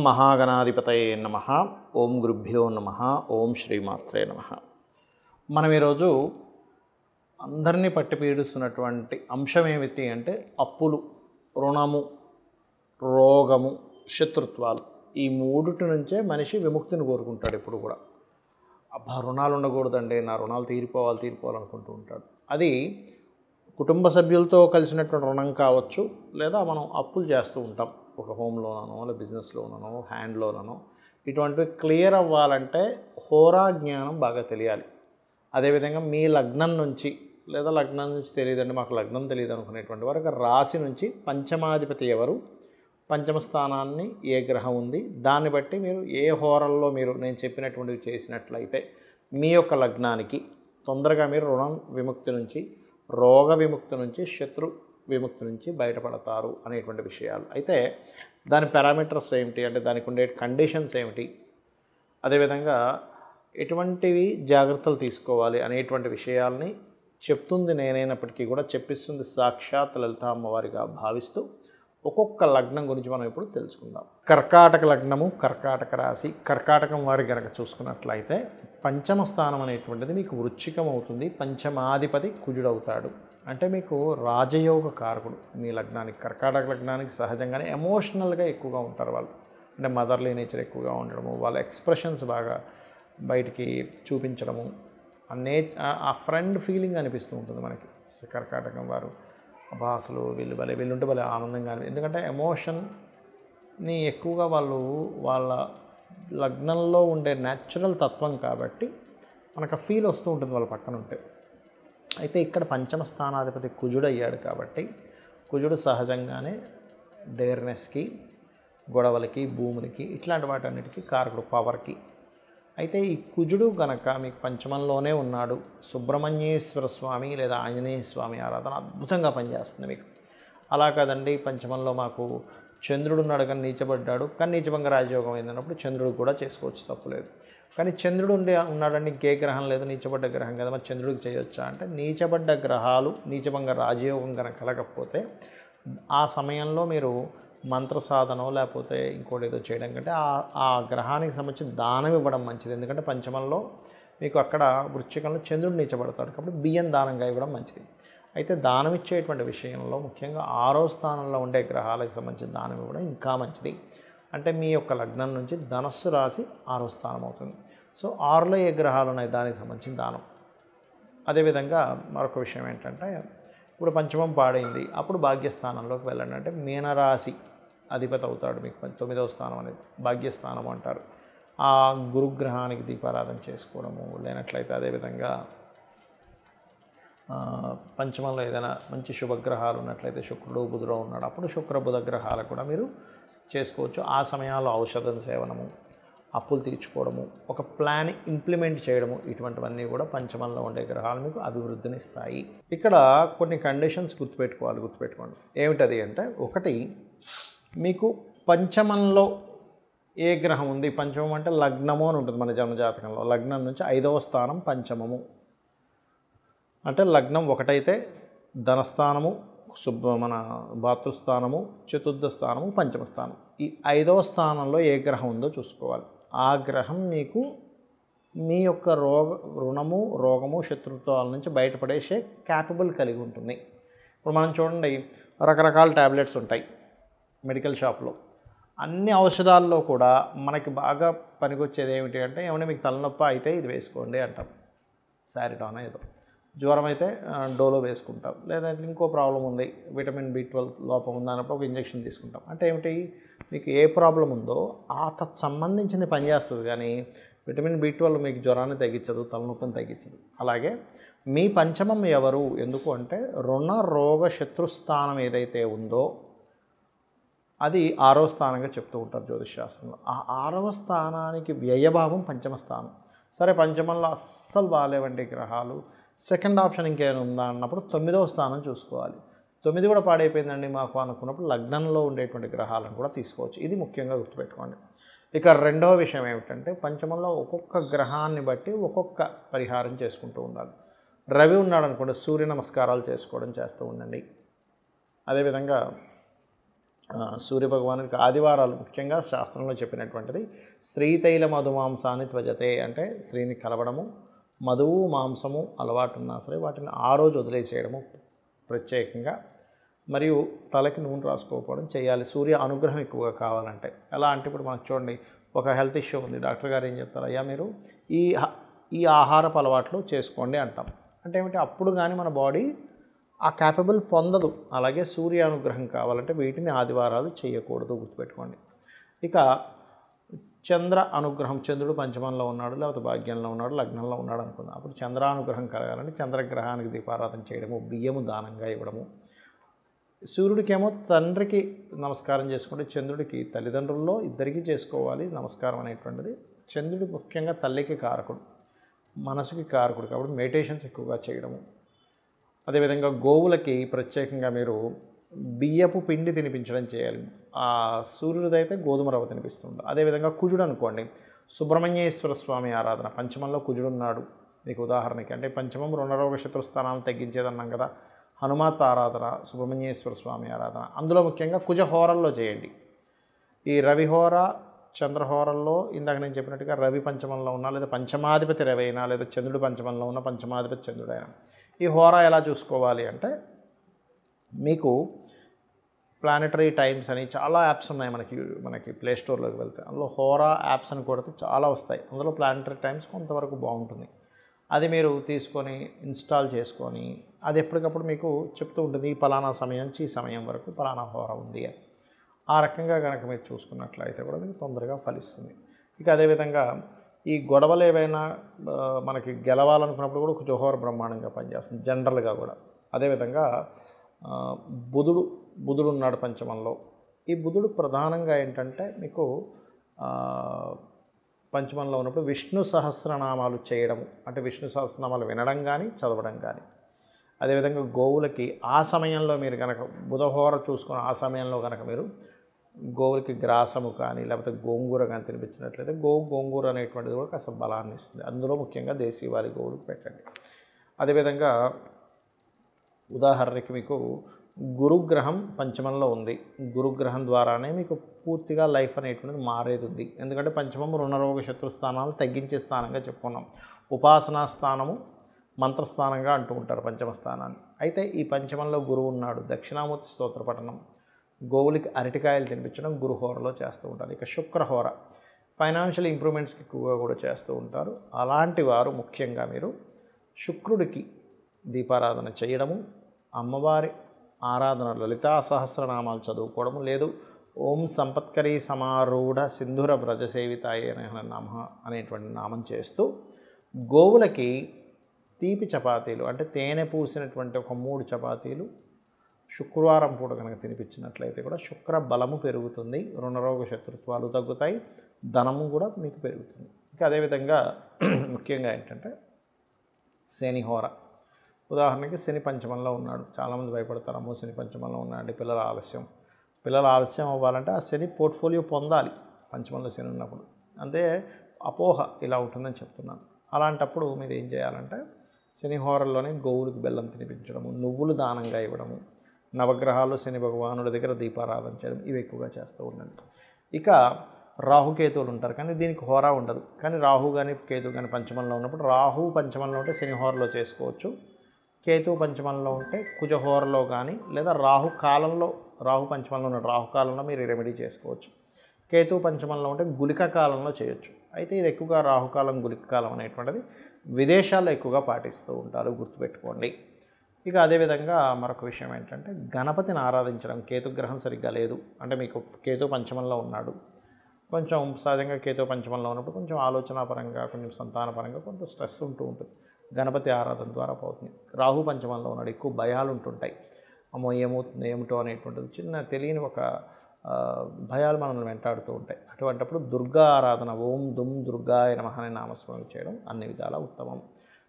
మహాగణాధిపతయే నమః. ఓం గురుభ్యో నమః. ఓం శ్రీమాత్రే నమః. మనం ఈరోజు అందరినీ పట్టి పీడిస్తున్నటువంటి అంశం ఏమిటి అంటే అప్పులు, రుణము, రోగము, శత్రుత్వాలు. ఈ మూడిటి నుంచే మనిషి విముక్తిని కోరుకుంటాడు. ఎప్పుడు కూడా అబ్బా రుణాలు ఉండకూడదండి, నా రుణాలు తీరిపోవాలనుకుంటూ ఉంటాడు. అది కుటుంబ సభ్యులతో కలిసినటువంటి రుణం కావచ్చు, లేదా మనం అప్పులు చేస్తూ ఉంటాం. ఒక హోమ్ లోనో, లేదా బిజినెస్ లోనో, హ్యాండ్ లోనో. ఇటువంటివి క్లియర్ అవ్వాలంటే హోరా జ్ఞానం బాగా తెలియాలి. అదేవిధంగా మీ లగ్నం నుంచి, లేదా లగ్నం నుంచి తెలియదండి మాకు లగ్నం తెలియదు అనుకునేటువంటి వారికి రాశి నుంచి పంచమాధిపతి ఎవరు, పంచమ స్థానాన్ని ఏ గ్రహం ఉంది, దాన్ని బట్టి మీరు ఏ హోరల్లో మీరు నేను చెప్పినటువంటివి చేసినట్లయితే మీ యొక్క లగ్నానికి తొందరగా మీరు రుణం విముక్తి నుంచి, రోగ విముక్తి నుంచి, శత్రు విముక్తి నుంచి బయటపడతారు అనేటువంటి విషయాలు. అయితే దాని పారామీటర్స్ ఏమిటి అంటే దానికి ఉండే కండిషన్స్ ఏమిటి, అదేవిధంగా ఎటువంటివి జాగ్రత్తలు తీసుకోవాలి అనేటువంటి విషయాల్ని చెప్తుంది నేనైనప్పటికీ కూడా చెప్పిస్తుంది సాక్షాత్ లలిత అమ్మవారిగా భావిస్తూ ఒక్కొక్క లగ్నం గురించి మనం ఇప్పుడు తెలుసుకుందాం. కర్కాటక లగ్నము, కర్కాటక రాశి. కర్కాటకం వారి కనుక చూసుకున్నట్లయితే పంచమ స్థానం అనేటువంటిది మీకు వృశ్చికం అవుతుంది. పంచమాధిపతి కుజుడవుతాడు. అంటే మీకు రాజయోగ కారకుడు మీ లగ్నానికి. కర్కాటక లగ్నానికి సహజంగానే ఎమోషనల్గా ఎక్కువగా ఉంటారు వాళ్ళు. అంటే మదర్లీ నేచర్ ఎక్కువగా ఉండడము, వాళ్ళ ఎక్స్ప్రెషన్స్ బాగా బయటికి చూపించడము, ఆ ఫ్రెండ్ ఫీలింగ్ అనిపిస్తూ ఉంటుంది మనకి. కర్కాటకం వారు అబ్బా అసలు వీళ్ళుంటే భలే ఆనందంగా, ఎందుకంటే ఎమోషన్ని ఎక్కువగా వాళ్ళు వాళ్ళ లగ్నంలో ఉండే న్యాచురల్ తత్వం కాబట్టి మనకు ఆ ఫీల్ వస్తూ ఉంటుంది వాళ్ళ పక్కన ఉంటే. అయితే ఇక్కడ పంచమ స్థానాధిపతి కుజుడు అయ్యాడు కాబట్టి కుజుడు సహజంగానే డేర్నెస్కి, గొడవలకి, భూములకి, ఇట్లాంటి వాటన్నిటికీ కారకుడు, పవర్కి. అయితే ఈ కుజుడు గనక మీకు పంచమంలోనే ఉన్నాడు, సుబ్రహ్మణ్యేశ్వర స్వామి లేదా ఆంజనేయ స్వామి ఆరాధన అద్భుతంగా పనిచేస్తుంది మీకు. అలా కాదండి పంచమంలో మాకు చంద్రుడు ఉన్నాడు కానీ నీచబడ్డాడు, కానీ నీచభంగ రాజయోగం అయిందన్నప్పుడు చంద్రుడు కూడా చేసుకోవచ్చు, తప్పులేదు. కానీ చంద్రుడు ఉన్నాడంటే ఇంకే గ్రహం లేదు, నీచబడ్డ గ్రహం కదా, మరి చంద్రుడికి చేయొచ్చా అంటే నీచబడ్డ గ్రహాలు నీచభంగ రాజయోగం కనుక కలగకపోతే ఆ సమయంలో మీరు మంత్ర సాధనో లేకపోతే ఇంకోటి ఏదో చేయడం కంటే ఆ గ్రహానికి సంబంధించి దానం ఇవ్వడం మంచిది. ఎందుకంటే పంచమంలో మీకు అక్కడ వృశ్చికంలో చంద్రుడు నీచబడతాడు కాబట్టి బియ్యం దానంగా ఇవ్వడం మంచిది. అయితే దానం ఇచ్చేటువంటి విషయంలో ముఖ్యంగా 6వ స్థానంలో ఉండే గ్రహాలకు సంబంధించిన దానం ఇవ్వడం ఇంకా మంచిది. అంటే మీ యొక్క లగ్నం నుంచి ధనస్సు రాశి 6వ స్థానం అవుతుంది. సో 6లో ఏ గ్రహాలు ఉన్నాయి దానికి సంబంధించిన దానం. అదేవిధంగా మరొక విషయం ఏంటంటే ఇప్పుడు పంచమం పాడైంది, అప్పుడు భాగ్యస్థానంలోకి వెళ్ళండి. అంటే మీనరాశి అధిపతి అవుతాడు మీకు. 9వ స్థానం అనేది భాగ్యస్థానం అంటారు. ఆ గురుగ్రహానికి దీపారాధన చేసుకోవడము, లేనట్లయితే అదేవిధంగా పంచమంలో ఏదైనా మంచి శుభగ్రహాలు ఉన్నట్లయితే శుక్రుడు, బుధుడు ఉన్నాడు, అప్పుడు శుక్ర బుధ గ్రహాలు కూడా మీరు చేసుకోవచ్చు. ఆ సమయాల్లో ఔషధ సేవనము, అప్పులు తీర్చుకోవడము, ఒక ప్లాన్ ఇంప్లిమెంట్ చేయడము, ఇటువంటివన్నీ కూడా పంచమంలో ఉండే గ్రహాలు మీకు అభివృద్ధిని ఇస్తాయి. ఇక్కడ కొన్ని కండిషన్స్ గుర్తుపెట్టుకోండి. ఏమిటది అంటే, ఒకటి మీకు పంచమంలో ఏ గ్రహం ఉంది, పంచమం అంటే లగ్నము అని ఉంటుంది మన జన్మజాతకంలో. లగ్నం నుంచి 5వ స్థానం పంచమము. అంటే లగ్నం ఒకటైతే ధనస్థానము, మన భాతృస్థానము, చతుర్థ స్థానము, పంచమ స్థానం. ఈ 5వ స్థానంలో ఏ గ్రహం ఉందో చూసుకోవాలి. ఆ గ్రహం మీకు మీ యొక్క రుణము, రోగము, శత్రుత్వాల నుంచి బయటపడేసే క్యాపబుల్ కలిగి ఉంటుంది. ఇప్పుడు మనం చూడండి, రకరకాల ట్యాబ్లెట్స్ ఉంటాయి మెడికల్ షాప్లో. అన్ని ఔషధాల్లో కూడా మనకి బాగా పనికొచ్చేది ఏమిటి అంటే, ఏమైనా మీకు తలనొప్పి అయితే ఇది వేసుకోండి అంటాం, సారిటాన్ ఏదో. జ్వరం అయితే డోలో వేసుకుంటాం, లేదంటే ఇంకో ప్రాబ్లం ఉంది, విటమిన్ B12 లోపం ఉందన్నప్పుడు ఒక ఇంజెక్షన్ తీసుకుంటాం. అంటే ఏమిటి, మీకు ఏ ప్రాబ్లం ఉందో ఆ సంబంధించింది పనిచేస్తుంది, కానీ విటమిన్ B12 మీకు జ్వరాన్ని తగ్గించదు, తలనొప్పిని తగ్గించదు. అలాగే మీ పంచమం ఎవరు, ఎందుకు అంటే రుణ రోగ శత్రుస్థానం ఏదైతే ఉందో అది 6వ స్థానంగా చెప్తూ ఉంటారు జ్యోతిషశాస్త్రంలో. ఆ 6వ స్థానానికి వ్యయభావం పంచమ స్థానం. సరే పంచమంలో అస్సలు బాగాలేవండి గ్రహాలు, సెకండ్ ఆప్షన్ ఇంకేమైనా ఉందా అన్నప్పుడు 9వ స్థానం చూసుకోవాలి. 9 కూడా పాడైపోయిందండి మాకు అనుకున్నప్పుడు లగ్నంలో ఉండేటువంటి గ్రహాలను కూడా తీసుకోవచ్చు. ఇది ముఖ్యంగా గుర్తుపెట్టుకోండి. ఇక రెండవ విషయం ఏమిటంటే, పంచమంలో ఒక్కొక్క గ్రహాన్ని బట్టి ఒక్కొక్క పరిహారం చేసుకుంటూ ఉండాలి. రవి ఉన్నాడు అనుకోండి, సూర్య నమస్కారాలు చేసుకోవడం చేస్తూ ఉండండి. అదేవిధంగా సూర్యభగవానుడికి ఆదివారాలు ముఖ్యంగా శాస్త్రంలో చెప్పినటువంటిది శ్రీతైల మధుమాంసాన్ని త్వజతే అంటే స్త్రీని కలవడము, మధువు మాంసము అలవాటు ఉన్నా సరే వాటిని ఆ రోజు వదిలేసేయడము ప్రత్యేకంగా, మరియు తలకి నూనె రాసుకోకపోవడం చేయాలి సూర్య అనుగ్రహం ఎక్కువగా కావాలంటే. ఎలా అంటే ఇప్పుడు మనకు చూడండి, ఒక హెల్త్ ఇష్యూ ఉంది, డాక్టర్ గారు ఏం చెప్తారు, అయ్యా మీరు ఈ ఈ ఆహారపు అలవాట్లు చేసుకోండి అంటాం. అంటే ఏమిటి, అప్పుడు కానీ మన బాడీ ఆ క్యాపబుల్ పొందదు. అలాగే సూర్య అనుగ్రహం కావాలంటే వీటిని ఆదివారాలు చేయకూడదు, గుర్తుపెట్టుకోండి. ఇక చంద్ర అనుగ్రహం, చంద్రుడు పంచమంలో ఉన్నాడు లేకపోతే భాగ్యంలో ఉన్నాడు, లగ్నంలో ఉన్నాడు అనుకుందాం. అప్పుడు చంద్రానుగ్రహం కలగాలంటే చంద్రగ్రహానికి దీపారాధన చేయడము, బియ్యము దానంగా ఇవ్వడము. సూర్యుడికేమో తండ్రికి నమస్కారం చేసుకుంటే చంద్రుడికి తల్లిదండ్రుల్లో ఇద్దరికీ చేసుకోవాలి నమస్కారం అనేటువంటిది. చంద్రుడు ముఖ్యంగా తల్లికి కారకుడు, మనసుకి కారకుడు, కాబట్టి మెడిటేషన్స్ ఎక్కువగా చేయడము. అదేవిధంగా గోవులకి ప్రత్యేకంగా మీరు బియ్యపు పిండి తినిపించడం చేయాలి. ఆ సూర్యుడిదైతే గోధుమ రవ్వ తినిపిస్తుంది. అదేవిధంగా కుజుడు అనుకోండి, సుబ్రహ్మణ్యేశ్వర స్వామి ఆరాధన, పంచమంలో కుజుడు ఉన్నాడు మీకు ఉదాహరణకి. అంటే పంచమం రుణరోగ శత్రుస్థానాలను తగ్గించేదన్నాం కదా, హనుమాత్ ఆరాధన, సుబ్రహ్మణ్యేశ్వర స్వామి ఆరాధన, అందులో ముఖ్యంగా కుజహోరల్లో చేయండి. ఈ రవిహోర చంద్రహోరల్లో ఇందాక నేను చెప్పినట్టుగా రవి పంచమంలో ఉన్నా, లేదా పంచమాధిపతి రవి అయినా, లేదా చంద్రుడు పంచమంలో ఉన్న పంచమాధిపతి చంద్రుడైనా, ఈ హోరా ఎలా చూసుకోవాలి అంటే మీకు ప్లానెటరీ టైమ్స్ అని చాలా యాప్స్ ఉన్నాయి మనకి ప్లే స్టోర్లోకి వెళ్తే, అందులో హోరా యాప్స్ అని కొడితే చాలా వస్తాయి. అందులో ప్లానెటరీ టైమ్స్ కొంతవరకు బాగుంటుంది. అది మీరు తీసుకొని ఇన్స్టాల్ చేసుకొని అది ఎప్పటికప్పుడు మీకు చెప్తూ ఉంటుంది, ఈ పలానా సమయం నుంచి ఈ సమయం వరకు పలానా హోరా ఉంది అని. ఆ రకంగా కనుక మీరు చూసుకున్నట్లయితే కూడా మీకు తొందరగా ఫలిస్తుంది. ఇక అదేవిధంగా ఈ గొడవలు ఏవైనా మనకి గెలవాలనుకున్నప్పుడు కూడా కుజహోర బ్రహ్మాండంగా పనిచేస్తుంది జనరల్గా కూడా. అదేవిధంగా బుధుడు ఉన్నాడు పంచమంలో. ఈ బుధుడు ప్రధానంగా ఏంటంటే మీకు పంచమంలో ఉన్నప్పుడు విష్ణు సహస్రనామాలు చేయడము, అంటే విష్ణు సహస్రనామాలు వినడం కానీ చదవడం కానీ. అదేవిధంగా గోవులకి ఆ సమయంలో మీరు కనుక బుధహోర చూసుకొని ఆ సమయంలో కనుక మీరు గోవులకి గ్రాసము కానీ లేకపోతే గోంగూర కానీ తినిపించినట్లయితే గోంగూర అనేటువంటిది కూడా కాస్త బలాన్ని ఇస్తుంది. అందులో ముఖ్యంగా దేశీవాళి గోవులకు పెట్టండి. అదేవిధంగా ఉదాహరణకి మీకు గురుగ్రహం పంచమంలో ఉంది. గురుగ్రహం ద్వారానే మీకు పూర్తిగా లైఫ్ అనేటువంటిది మారేది ఉంది. ఎందుకంటే పంచమం రుణరోగ శత్రుస్థానాలు తగ్గించే స్థానంగా చెప్పుకున్నాం. ఉపాసనా స్థానము మంత్రస్థానంగా అంటూ ఉంటారు పంచమ స్థానాన్ని. అయితే ఈ పంచమంలో గురువు ఉన్నాడు, దక్షిణామూర్తి స్తోత్ర పఠనం, గోవులకి అరటికాయలు తినిపించడం గురుహోరలో చేస్తూ ఉంటారు. ఇక శుక్రహోర ఫైనాన్షియల్ ఇంప్రూవ్మెంట్స్కి ఎక్కువగా కూడా చేస్తూ ఉంటారు. అలాంటి వారు ముఖ్యంగా మీరు శుక్రుడికి దీపారాధన చేయడము, అమ్మవారి ఆరాధన లలితా సహస్రనామాలు చదువుకోవడము, లేదు ఓం సంపత్కరీ సమారూఢ సింధుర వ్రజసేవితాయ నమః అనేటువంటి నామం చేస్తూ గోవులకి తీపి చపాతీలు అంటే తేనె పూసినటువంటి ఒక 3 చపాతీలు శుక్రవారం పూట కనుక తినిపించినట్లయితే కూడా శుక్ర బలము పెరుగుతుంది, రుణరోగ శత్రుత్వాలు తగ్గుతాయి, ధనము కూడా మీకు పెరుగుతుంది. ఇంకా అదేవిధంగా ముఖ్యంగా ఏంటంటే శనిహోర. ఉదాహరణకి శని పంచమంలో ఉన్నాడు, చాలామంది భయపడతారు, అమ్మో శని పంచమంలో ఉన్నాడు పిల్లల ఆలస్యం అవ్వాలంటే ఆ శని పోర్ట్ఫోలియో పొందాలి పంచమంలో శని ఉన్నప్పుడు. అంటే అపోహ ఇలా ఉంటుందని చెప్తున్నాను. అలాంటప్పుడు మీరు ఏం చేయాలంటే శనిహోరల్లోనే గోవులకు బెల్లం తినిపించడము, నువ్వులు దానంగా ఇవ్వడము, నవగ్రహాలు శని భగవానుడి దగ్గర దీపారాధన చేయడం, ఇవి ఎక్కువగా చేస్తూ ఉండండి. ఇక రాహుకేతువులు ఉంటారు, కానీ దీనికి హోరా ఉండదు. కానీ రాహు కానీ కేతు కానీ పంచమంలో ఉన్నప్పుడు రాహు పంచమంలో ఉంటే శనిహోరలో చేసుకోవచ్చు, కేతు పంచమంలో ఉంటే కుజహోరలో కానీ, లేదా రాహు పంచమంలో ఉన్న రాహుకాలంలో మీరు రెమెడీ చేసుకోవచ్చు. కేతు పంచమంలో ఉంటే గుళిక కాలంలో చేయొచ్చు. అయితే ఇది ఎక్కువగా రాహుకాలం గుళిక కాలం అనేటువంటిది విదేశాల్లో ఎక్కువగా పాటిస్తూ ఉంటారు, గుర్తుపెట్టుకోండి. ఇక అదేవిధంగా మరొక విషయం ఏంటంటే గణపతిని ఆరాధించడం. కేతుగ్రహం సరిగ్గా లేదు అంటే మీకు కేతు పంచమంలో ఉన్నాడు, కొంచెం సహజంగా కేతు పంచమంలో ఉన్నప్పుడు కొంచెం ఆలోచనాపరంగా కొంచెం సంతానపరంగా కొంత స్ట్రెస్ ఉంటూ ఉంటుంది, గణపతి ఆరాధన ద్వారా పోతుంది. రాహు పంచమంలో ఉన్నాడు, ఎక్కువ భయాలు ఉంటుంటాయి, అమ్మో ఏమవుతుంది ఏమిటో అనేటువంటిది చిన్న తెలియని ఒక భయాలు మనల్ని వెంటాడుతూ ఉంటాయి. అటువంటిప్పుడు దుర్గా ఆరాధన, ఓం దుమ్ దుర్గాయ నమః అనే నామస్మరణ చేయడం అన్ని విధాలా ఉత్తమం.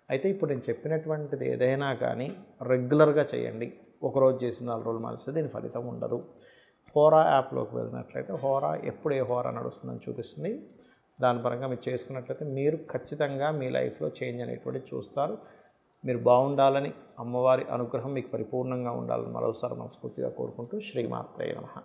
అయితే ఇప్పుడు నేను చెప్పినటువంటిది ఏదైనా కానీ రెగ్యులర్గా చేయండి. ఒకరోజు చేసి 4 రోజులు మానేస్తే దీని ఫలితం ఉండదు. హోరా యాప్లోకి వెళ్ళినట్లయితే హోరా ఎప్పుడు ఏ హోరా నడుస్తుందని చూపిస్తుంది. దాని పరంగా మీరు చేసుకున్నట్లయితే మీరు ఖచ్చితంగా మీ లైఫ్లో చేంజ్ అనేటువంటిది చూస్తారు. మీరు బాగుండాలని, అమ్మవారి అనుగ్రహం మీకు పరిపూర్ణంగా ఉండాలని మరోసారి మనస్ఫూర్తిగా కోరుకుంటూ శ్రీమాత్రే నమః.